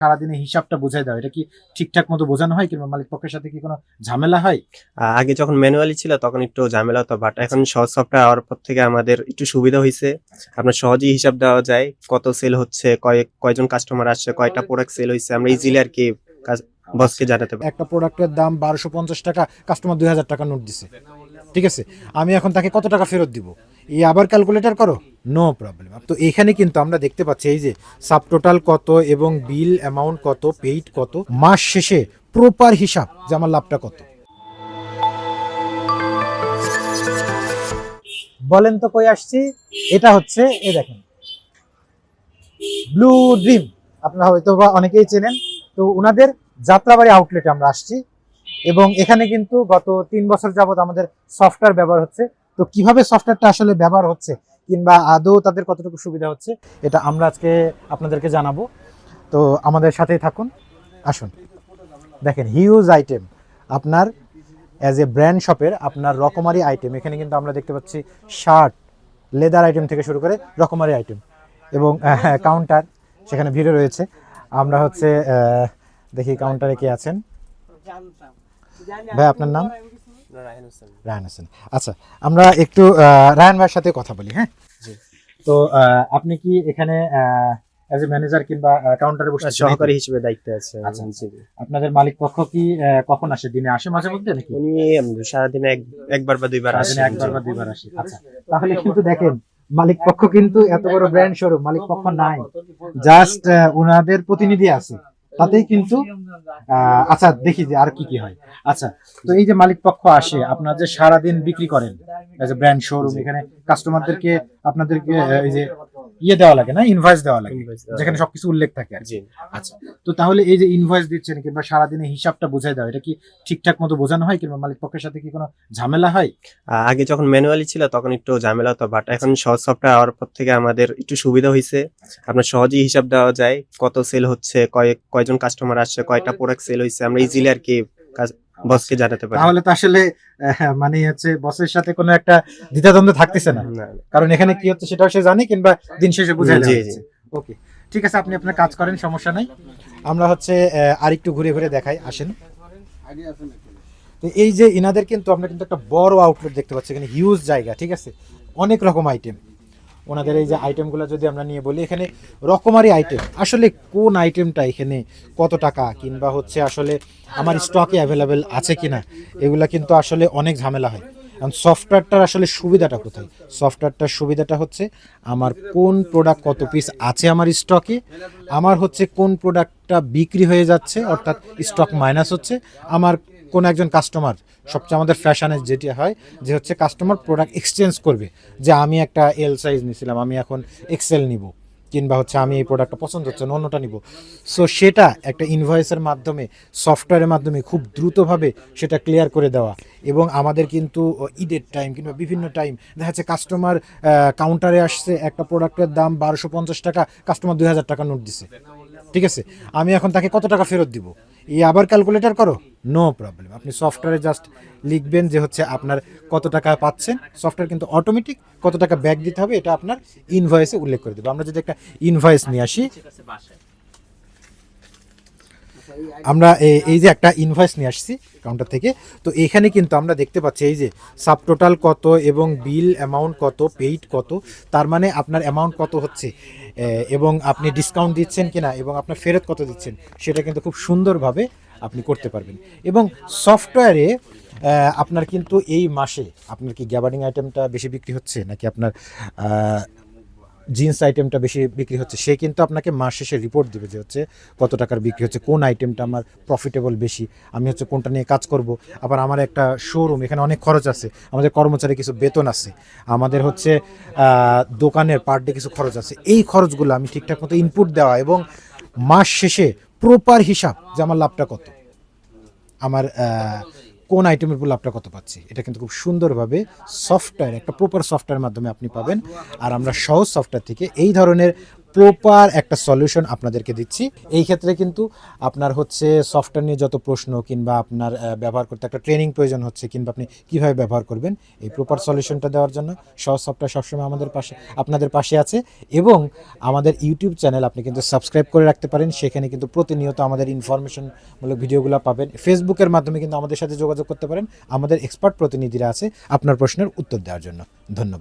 সারাদিনে হিসাবটা বুঝাই দাও, এটা কি ঠিকঠাক মতো বোঝানো হয় কিংবা মালিক পক্ষের সাথে কি কোনো ঝামেলা হয়? আগে যখন ম্যানুয়ালি ছিল তখন একটু ঝামেলা হতো, বাট এখন সহজ সফটওয়্যার হওয়ার পর থেকে আমাদের একটু সুবিধা হয়েছে। আপনার সহজেই হিসাব দেওয়া যায়, কত সেল হচ্ছে, কয়জন কাস্টমার আসছে, কয়টা প্রোডাক্ট সেল হয়েছে, আমরা ইজিলি আর কি বসকে জানাতে পারি। একটা প্রোডাক্টের দাম 1250 টাকা, কাস্টমার 2000 টাকা নোট দিছে, ঠিক আছে, আমি এখন তাকে কত টাকা ফেরত দিব, এই আবার ক্যালকুলেটর করো, নো প্রবলেম। তো এখানে কিন্তু আমরা দেখতে পাচ্ছি এই যে সাব টোটাল কত এবং বিল অ্যামাউন্ট কত, পেইড কত, মাস শেষে প্রপার হিসাব যে আমার লাভটা কত। বলেন তো কই আসছি? এটা হচ্ছে এই দেখেন ব্লু ড্রিম, আপনারা হয়তো বা অনেকেই চেনেন। তো ওনাদের যাত্রাবাড়ি আউটলেটে আমরা আসছি এবং এখানে কিন্তু গত 3 বছর যাবত আমাদের সফটওয়্যার ব্যবহার হচ্ছে। তো কিভাবে সফটওয়্যারটা আসলে ব্যবহার হচ্ছে কিংবা আদৌ তাদের কতটুকু সুবিধা হচ্ছে, এটা আমরা আজকে আপনাদেরকে জানাবো। তো আমাদের সাথেই থাকুন, আসুন। দেখেন হিউজ আইটেম আপনার অ্যাজ এ ব্র্যান্ড শপের, আপনার রকমারি আইটেম এখানে কিন্তু আমরা দেখতে পাচ্ছি, শার্ট, লেদার আইটেম থেকে শুরু করে রকমারি আইটেম এবং কাউন্টার সেখানে ভিড়ে রয়েছে। আমরা হচ্ছে দেখি কাউন্টারে কে আছেন, ভাই আপনার নাম? রায়হান হোসেন। আচ্ছা, আমরা একটু রায়হান ভাইয়ের সাথে কথা বলি। হ্যাঁ, তো আপনি কি এখানে অ্যাজ এ ম্যানেজার কিংবা কাউন্টারে বসে সহকারী হিসেবে দায়িত্বে আছে। আচ্ছা, আপনাদের মালিক পক্ষ কি কখন আসে? দিনে আসে মাঝে মধ্যে নাকি? উনি সারাদিনে একবার বা দুইবার আসে। একবার বা দুইবার আসে। আচ্ছা, তাহলে কিন্তু দেখেন মালিক পক্ষ কিন্তু এত বড় ব্র্যান্ড শোরুম, মালিক পক্ষ নাই, জাস্ট ওনাদের প্রতিনিধি আছে, তাতেই কিন্তু আচ্ছা দেখি যে আর কি কি হয়। আচ্ছা, তো এই যে মালিক পক্ষ আসে, আপনারা যে সারাদিন বিক্রি করেন এজ এ ব্র্যান্ড শোরুম, এখানে কাস্টমারদেরকে আপনাদেরকে এই যে দেওয়া লাগে না, ইনভয়েস দেওয়া লাগে, যেখানে সবকিছু উল্লেখ থাকে আর কি। আচ্ছা, তো তাহলে এই যে ইনভয়েস দিচ্ছেন কিংবা সারাদিনে হিসাবটা বুঝাই দাও, এটা কি ঠিকঠাক মতো বোঝানো হয় কিংবা মালিক পক্ষের সাথে কি কোনো ঝামেলা হয়? আগে যখন ম্যানুয়ালি ছিল তখন একটু ঝামেলা হতো, বাট এখন সহজ সফটওয়্যার হওয়ার পর থেকে আমাদের একটু সুবিধা হয়েছে। আপনার সহজেই হিসাব দেওয়া যায়, কত সেল হচ্ছে, কয়জন কাস্টমার আসছে, কয়টা প্রোডাক্ট সেল হয়েছে, আমরা ইজিলি আর কি বসকে জানাতে পারি। তাহলে তো আসলে মানে হচ্ছে বসের সাথে কোনো একটা দ্বিধাদ্বন্দ্ব থাকতেছে না, কারণ এখানে কি হচ্ছে সেটাও সে জানে কিংবা দিন শেষে বুঝাই যাচ্ছে। ওকে, ঠিক আছে, আপনি আপনার কাজ করেন, সমস্যা নাই। আমরা হচ্ছে আরেকটু ঘুরে ঘুরে দেখাই, আসেন। তো এই যে ইনাদের কিন্তু আমরা কিন্তু একটা বড় আউটলেট দেখতে পাচ্ছি, এখানে হিউজ জায়গা, ঠিক আছে, অনেক রকম আইটেম। ওনাদের এই যে আইটেমগুলো যদি আমরা নিয়ে বলি, এখানে রকমারি আইটেম, আসলে কোন আইটেমটা এখানে কত টাকা কিংবা হচ্ছে আসলে আমার স্টকে অ্যাভেলেবেল আছে কিনা, এগুলা কিন্তু আসলে অনেক ঝামেলা হয়। কারণ সফটওয়্যারটার আসলে সুবিধাটা কোথায়? সফটওয়্যারটার সুবিধাটা হচ্ছে আমার কোন প্রোডাক্ট কত পিস আছে আমার স্টকে, আমার হচ্ছে কোন প্রোডাক্টটা বিক্রি হয়ে যাচ্ছে অর্থাৎ স্টক মাইনাস হচ্ছে, আমার কোন একজন কাস্টমার, সবচেয়ে আমাদের ফ্যাশনে যেটি হয় যে হচ্ছে কাস্টমার প্রোডাক্ট এক্সচেঞ্জ করবে, যে আমি একটা এল সাইজ নিয়েছিলাম, আমি এখন এক্সেল নিব, কিংবা হচ্ছে আমি এই প্রোডাক্টটা পছন্দ হচ্ছে না অন্যটা নিব। সো সেটা একটা ইনভয়েসের মাধ্যমে, সফটওয়্যারের মাধ্যমে খুব দ্রুতভাবে সেটা ক্লিয়ার করে দেওয়া। এবং আমাদের কিন্তু ঈদের টাইম কিংবা বিভিন্ন টাইম দেখা যাচ্ছে কাস্টমার কাউন্টারে আসছে, একটা প্রোডাক্টের দাম 1250 টাকা, কাস্টমার 2000 টাকা নোট দিছে, ঠিক আছে, আমি এখন তাকে কত টাকা ফেরত দিব, এই আবার ক্যালকুলেটর করো, নো প্রবলেম। আপনি সফটওয়্যারে জাস্ট লিখবেন যে হচ্ছে আপনার কত টাকা পাচ্ছেন, সফটওয়্যার কিন্তু অটোমেটিক কত টাকা ব্যাক দিতে হবে এটা আপনার ইনভয়েসে উল্লেখ করে দেবে। আমরা যদি একটা ইনভয়েস নিয়ে আসি, আমরা এই যে একটা ইনভয়েস নিয়ে আসছি কাউন্টার থেকে, তো এখানে কিন্তু আমরা দেখতে পাচ্ছি এই যে সাব টোটাল কত এবং বিল অ্যামাউন্ট কত, পেইড কত, তার মানে আপনার অ্যামাউন্ট কত হচ্ছে এবং আপনি ডিসকাউন্ট দিচ্ছেন কিনা এবং আপনার ফেরত কত দিচ্ছেন, সেটা কিন্তু খুব সুন্দরভাবে আপনি করতে পারবেন। এবং সফটওয়্যারে আপনার কিন্তু এই মাসে আপনার কি গ্যাবার্ডিং আইটেমটা বেশি বিক্রি হচ্ছে নাকি আপনার জিন্স আইটেমটা বেশি বিক্রি হচ্ছে, সে কিন্তু আপনাকে মাস শেষে রিপোর্ট দিবে যে হচ্ছে কত টাকার বিক্রি হচ্ছে, কোন আইটেমটা আমার প্রফিটেবল বেশি, আমি হচ্ছে কোনটা নিয়ে কাজ করব। আবার আমার একটা শোরুম, এখানে অনেক খরচ আছে, আমাদের কর্মচারী কিছু বেতন আছে, আমাদের হচ্ছে দোকানের পার ডে কিছু খরচ আছে, এই খরচগুলো আমি ঠিকঠাক মতো ইনপুট দেওয়া এবং মাস শেষে প্রপার হিসাব যে আমার লাভটা কত, আমার কোন আইটেমের উপর লাভটা কত পাচ্ছি, এটা কিন্তু খুব সুন্দরভাবে সফটওয়্যার, একটা প্রপার সফটওয়্যারের মাধ্যমে আপনি পাবেন। আর আমরা সহজ সফটওয়্যার থেকে এই ধরনের প্রপার একটা সলিউশন আপনাদেরকে দিচ্ছি। এই ক্ষেত্রে কিন্তু আপনার হচ্ছে সফটওয়্যার নিয়ে যত প্রশ্ন কিংবা আপনার ব্যবহার করতে একটা ট্রেনিং প্রয়োজন হচ্ছে কিংবা আপনি কীভাবে ব্যবহার করবেন, এই প্রপার সলিউশনটা দেওয়ার জন্য সহজ সফটওয়্যার সবসময় আপনাদের পাশে আছে। এবং আমাদের ইউটিউব চ্যানেল আপনি কিন্তু সাবস্ক্রাইব করে রাখতে পারেন, সেখানে কিন্তু প্রতিনিয়ত আমাদের ইনফরমেশনমূলক ভিডিওগুলো পাবেন। ফেসবুকের মাধ্যমে কিন্তু আমাদের সাথে যোগাযোগ করতে পারেন, আমাদের এক্সপার্ট প্রতিনিধিরা আছে আপনার প্রশ্নের উত্তর দেওয়ার জন্য। ধন্যবাদ।